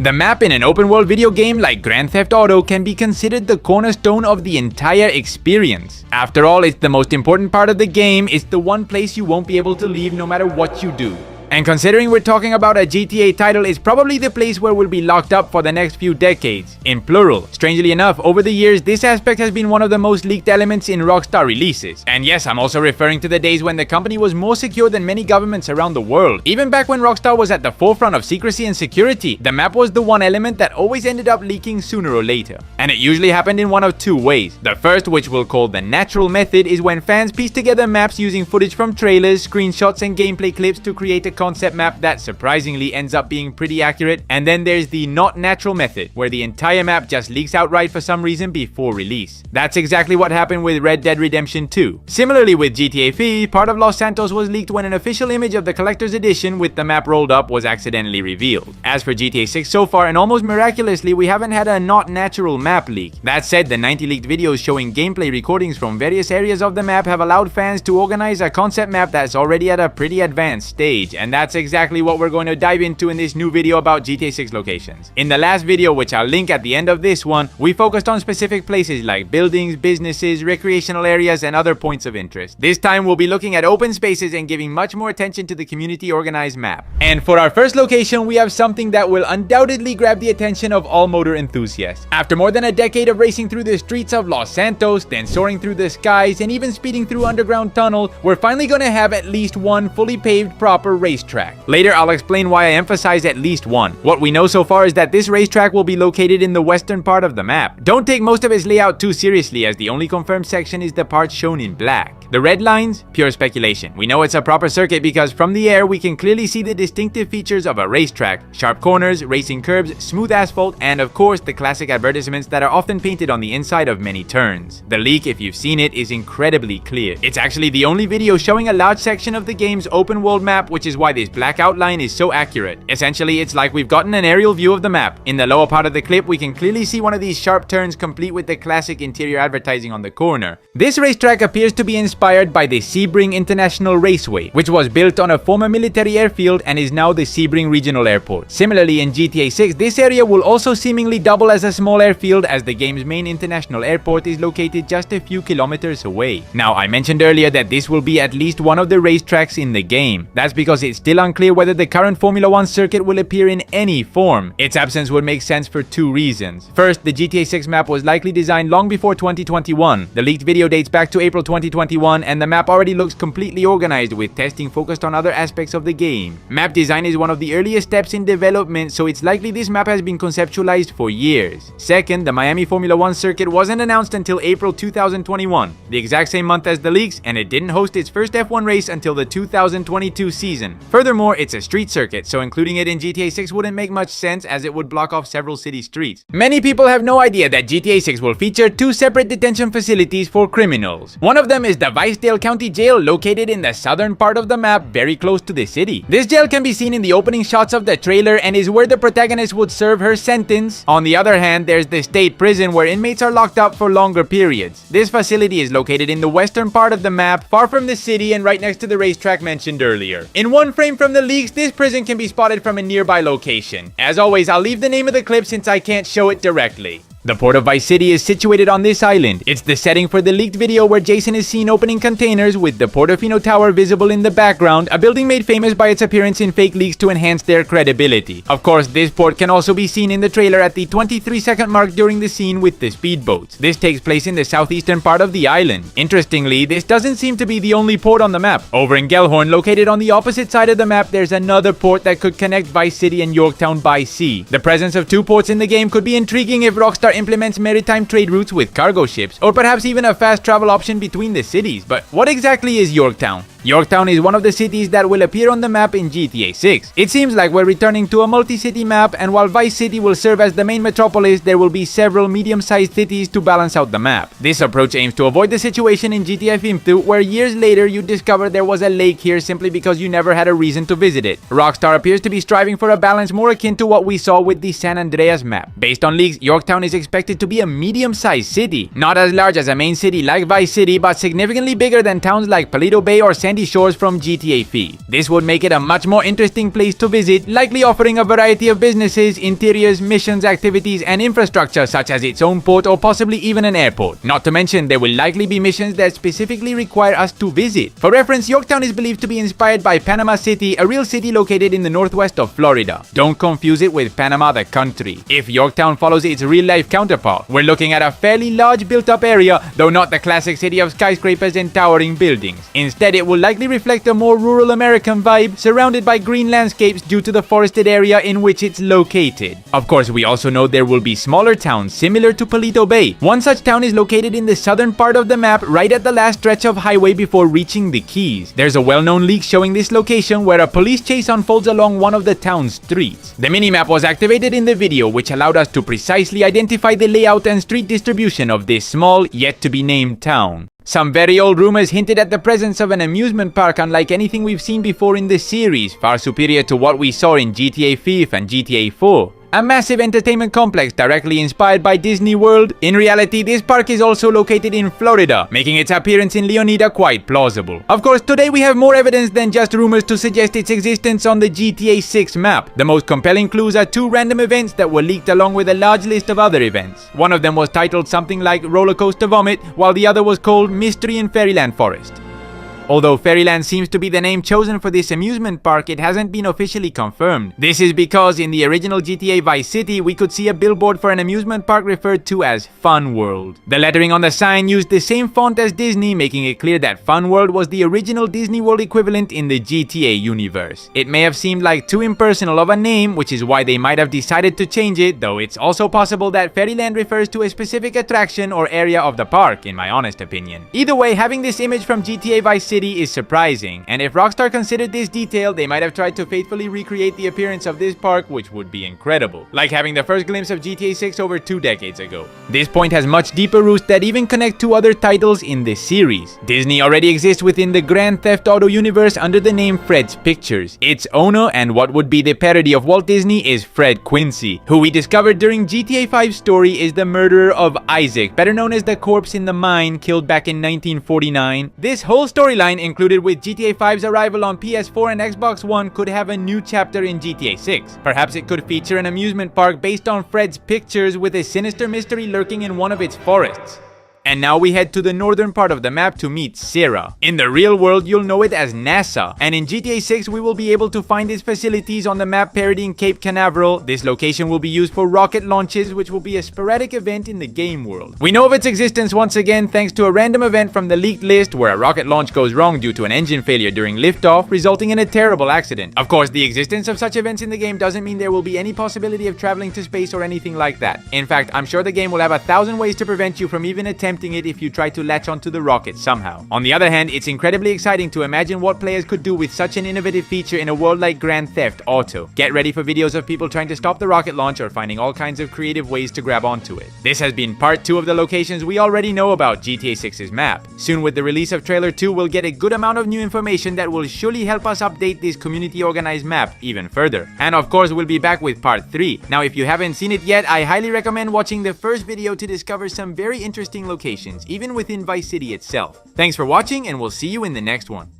The map in an open-world video game like Grand Theft Auto can be considered the cornerstone of the entire experience. After all, it's the most important part of the game. It's the one place you won't be able to leave no matter what you do. And considering we're talking about a GTA title, it's probably the place where we'll be locked up for the next few decades, in plural. Strangely enough, over the years, this aspect has been one of the most leaked elements in Rockstar releases. And yes, I'm also referring to the days when the company was more secure than many governments around the world. Even back when Rockstar was at the forefront of secrecy and security, the map was the one element that always ended up leaking sooner or later. And it usually happened in one of two ways. The first, which we'll call the natural method, is when fans piece together maps using footage from trailers, screenshots, and gameplay clips to create a concept map that surprisingly ends up being pretty accurate. And then there's the not natural method, where the entire map just leaks outright for some reason before release. That's exactly what happened with Red Dead Redemption 2. Similarly with GTA 5, part of Los Santos was leaked when an official image of the collector's edition with the map rolled up was accidentally revealed. As for GTA 6 so far, and almost miraculously, we haven't had a not natural map leak. That said, the 90 leaked videos showing gameplay recordings from various areas of the map have allowed fans to organize a concept map that's already at a pretty advanced stage, and that's exactly what we're going to dive into in this new video about GTA 6 locations. In the last video, which I'll link at the end of this one, we focused on specific places like buildings, businesses, recreational areas, and other points of interest. This time we'll be looking at open spaces and giving much more attention to the community organized map. And for our first location, we have something that will undoubtedly grab the attention of all motor enthusiasts. After more than a decade of racing through the streets of Los Santos, then soaring through the skies, and even speeding through underground tunnels, we're finally gonna have at least one fully paved proper racetrack. Later, I'll explain why I emphasize at least one. What we know so far is that this racetrack will be located in the western part of the map. Don't take most of its layout too seriously, as the only confirmed section is the part shown in black. The red lines? Pure speculation. We know it's a proper circuit because from the air we can clearly see the distinctive features of a racetrack: sharp corners, racing curbs, smooth asphalt, and of course the classic advertisements that are often painted on the inside of many turns. The leak, if you've seen it, is incredibly clear. It's actually the only video showing a large section of the game's open world map, which is why this black outline is so accurate. Essentially, it's like we've gotten an aerial view of the map. In the lower part of the clip, we can clearly see one of these sharp turns complete with the classic interior advertising on the corner. This racetrack appears to be inspired by the Sebring International Raceway, which was built on a former military airfield and is now the Sebring Regional Airport. Similarly, in GTA 6, this area will also seemingly double as a small airfield, as the game's main international airport is located just a few kilometers away. Now, I mentioned earlier that this will be at least one of the racetracks in the game. That's because it's still unclear whether the current Formula 1 circuit will appear in any form. Its absence would make sense for two reasons. First, the GTA 6 map was likely designed long before 2021. The leaked video dates back to April 2021, and the map already looks completely organized, with testing focused on other aspects of the game. Map design is one of the earliest steps in development, so it's likely this map has been conceptualized for years. Second, the Miami Formula 1 circuit wasn't announced until April 2021, the exact same month as the leaks, and it didn't host its first F1 race until the 2022 season. Furthermore, it's a street circuit, so including it in GTA 6 wouldn't make much sense, as it would block off several city streets. Many people have no idea that GTA 6 will feature two separate detention facilities for criminals. One of them is the Vicedale County Jail, located in the southern part of the map, very close to the city. This jail can be seen in the opening shots of the trailer and is where the protagonist would serve her sentence. On the other hand, there's the state prison, where inmates are locked up for longer periods. This facility is located in the western part of the map, far from the city and right next to the racetrack mentioned earlier. In one frame from the leaks, this prison can be spotted from a nearby location. As always, I'll leave the name of the clip since I can't show it directly. The port of Vice City is situated on this island. It's the setting for the leaked video where Jason is seen opening containers, with the Portofino Tower visible in the background, a building made famous by its appearance in fake leaks to enhance their credibility. Of course, this port can also be seen in the trailer at the 23-second mark during the scene with the speedboats. This takes place in the southeastern part of the island. Interestingly, this doesn't seem to be the only port on the map. Over in Gellhorn, located on the opposite side of the map, there's another port that could connect Vice City and Yorktown by sea. The presence of two ports in the game could be intriguing if Rockstar implements maritime trade routes with cargo ships, or perhaps even a fast travel option between the cities. But what exactly is Yorktown? Yorktown is one of the cities that will appear on the map in GTA 6. It seems like we're returning to a multi-city map, and while Vice City will serve as the main metropolis, there will be several medium-sized cities to balance out the map. This approach aims to avoid the situation in GTA 5, where years later you discover there was a lake here simply because you never had a reason to visit it. Rockstar appears to be striving for a balance more akin to what we saw with the San Andreas map. Based on leaks, Yorktown is expected to be a medium-sized city. Not as large as a main city like Vice City, but significantly bigger than towns like Paleto Bay or San sandy shores from GTA 5. This would make it a much more interesting place to visit, likely offering a variety of businesses, interiors, missions, activities, and infrastructure such as its own port or possibly even an airport. Not to mention, there will likely be missions that specifically require us to visit. For reference, Yorktown is believed to be inspired by Panama City, a real city located in the northwest of Florida. Don't confuse it with Panama the country. If Yorktown follows its real-life counterpart, we're looking at a fairly large built-up area, though not the classic city of skyscrapers and towering buildings. Instead, it will likely reflect a more rural American vibe, surrounded by green landscapes due to the forested area in which it's located. Of course, we also know there will be smaller towns similar to Paleto Bay. One such town is located in the southern part of the map, right at the last stretch of highway before reaching the Keys. There's a well-known leak showing this location where a police chase unfolds along one of the town's streets. The minimap was activated in the video, which allowed us to precisely identify the layout and street distribution of this small, yet-to-be-named town. Some very old rumors hinted at the presence of an amusement park unlike anything we've seen before in the series, far superior to what we saw in GTA 5 and GTA 4. A massive entertainment complex directly inspired by Disney World. In reality, this park is also located in Florida, making its appearance in Leonida quite plausible. Of course, today we have more evidence than just rumors to suggest its existence on the GTA 6 map. The most compelling clues are two random events that were leaked along with a large list of other events. One of them was titled something like Roller Coaster Vomit, while the other was called Mystery in Fairyland Forest. Although Fairyland seems to be the name chosen for this amusement park, it hasn't been officially confirmed. This is because in the original GTA Vice City, we could see a billboard for an amusement park referred to as Fun World. The lettering on the sign used the same font as Disney, making it clear that Fun World was the original Disney World equivalent in the GTA universe. It may have seemed like too impersonal of a name, which is why they might have decided to change it, though it's also possible that Fairyland refers to a specific attraction or area of the park, in my honest opinion. Either way, having this image from GTA Vice City is surprising, and if Rockstar considered this detail, they might have tried to faithfully recreate the appearance of this park, which would be incredible, like having the first glimpse of GTA 6 over 2 decades ago. This point has much deeper roots that even connect to other titles in this series. Disney already exists within the Grand Theft Auto universe under the name Fred's Pictures. Its owner, and what would be the parody of Walt Disney, is Fred Quincy, who we discovered during GTA 5's story is the murderer of Isaac, better known as the corpse in the mine killed back in 1949. This whole storyline, included with GTA 5's arrival on PS4 and Xbox One, could have a new chapter in GTA 6. Perhaps it could feature an amusement park based on Fred's Pictures with a sinister mystery lurking in one of its forests. And now we head to the northern part of the map to meet Sarah. In the real world, you'll know it as NASA, and in GTA 6 we will be able to find its facilities on the map parodying Cape Canaveral. This location will be used for rocket launches, which will be a sporadic event in the game world. We know of its existence once again thanks to a random event from the leaked list where a rocket launch goes wrong due to an engine failure during liftoff, resulting in a terrible accident. Of course, the existence of such events in the game doesn't mean there will be any possibility of traveling to space or anything like that. In fact, I'm sure the game will have 1,000 ways to prevent you from even attempting it if you try to latch onto the rocket somehow. On the other hand, it's incredibly exciting to imagine what players could do with such an innovative feature in a world like Grand Theft Auto. Get ready for videos of people trying to stop the rocket launch or finding all kinds of creative ways to grab onto it. This has been part 2 of the locations we already know about GTA 6's map. Soon, with the release of trailer 2, we'll get a good amount of new information that will surely help us update this community organized map even further. And of course, we'll be back with part 3. Now, if you haven't seen it yet, I highly recommend watching the first video to discover some very interesting locations, even within Vice City itself. Thanks for watching, and we'll see you in the next one.